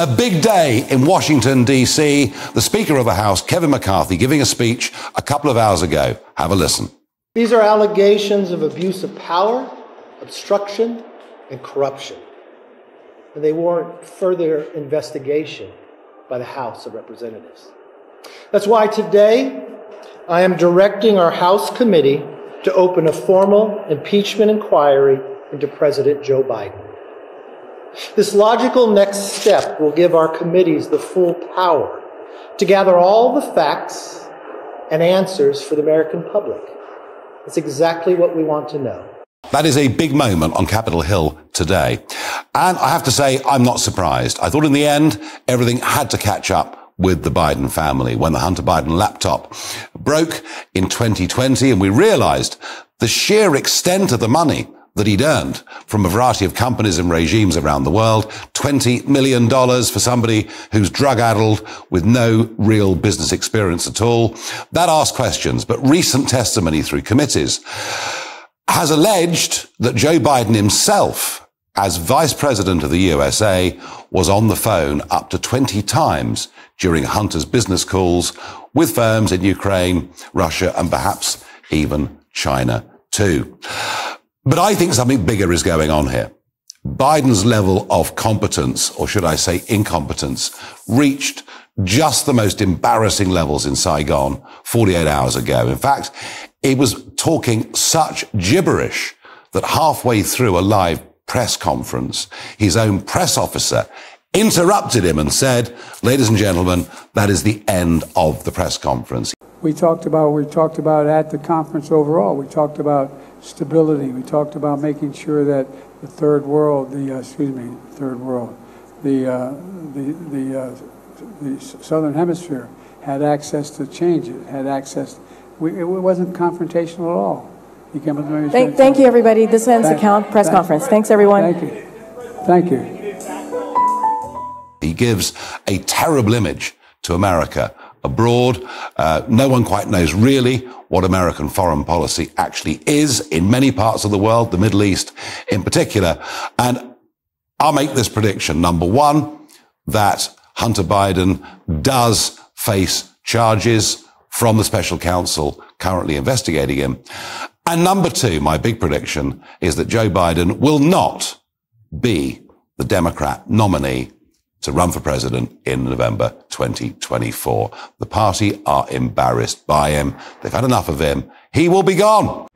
A big day in Washington, D.C. The Speaker of the House, Kevin McCarthy, giving a speech a couple of hours ago. Have a listen. These are allegations of abuse of power, obstruction, and corruption. And they warrant further investigation by the House of Representatives. That's why today I am directing our House committee to open a formal impeachment inquiry into President Joe Biden. This logical next step will give our committees the full power to gather all the facts and answers for the American public. It's exactly what we want to know. That is a big moment on Capitol Hill today. And I have to say, I'm not surprised. I thought in the end, everything had to catch up with the Biden family when the Hunter Biden laptop broke in 2020 and we realized the sheer extent of the money that he'd earned from a variety of companies and regimes around the world. $20 million for somebody who's drug-addled with no real business experience at all. That asks questions, but recent testimony through committees has alleged that Joe Biden himself, as Vice President of the USA, was on the phone up to 20 times during Hunter's business calls with firms in Ukraine, Russia, and perhaps even China too. But I think something bigger is going on here. Biden's level of competence, or should I say incompetence, reached just the most embarrassing levels in Saigon 48 hours ago. In fact, he was talking such gibberish that halfway through a live press conference, his own press officer interrupted him and said, "Ladies and gentlemen, that is the end of the press conference." We talked about at the conference overall. We talked about stability. We talked about making sure that the third world, the Southern Hemisphere had access to change it, had access. It wasn't confrontational at all. He came up to me and Thank you, everybody. This ends the press conference. Thanks, everyone. Thank you. Thank you. He gives a terrible image to America abroad. No one quite knows really what American foreign policy actually is in many parts of the world, the Middle East in particular. And I'll make this prediction. Number one, that Hunter Biden does face charges from the special counsel currently investigating him. And number two, my big prediction is that Joe Biden will not be the Democrat nominee to run for president in November 2024. The party are embarrassed by him. They've had enough of him. He will be gone.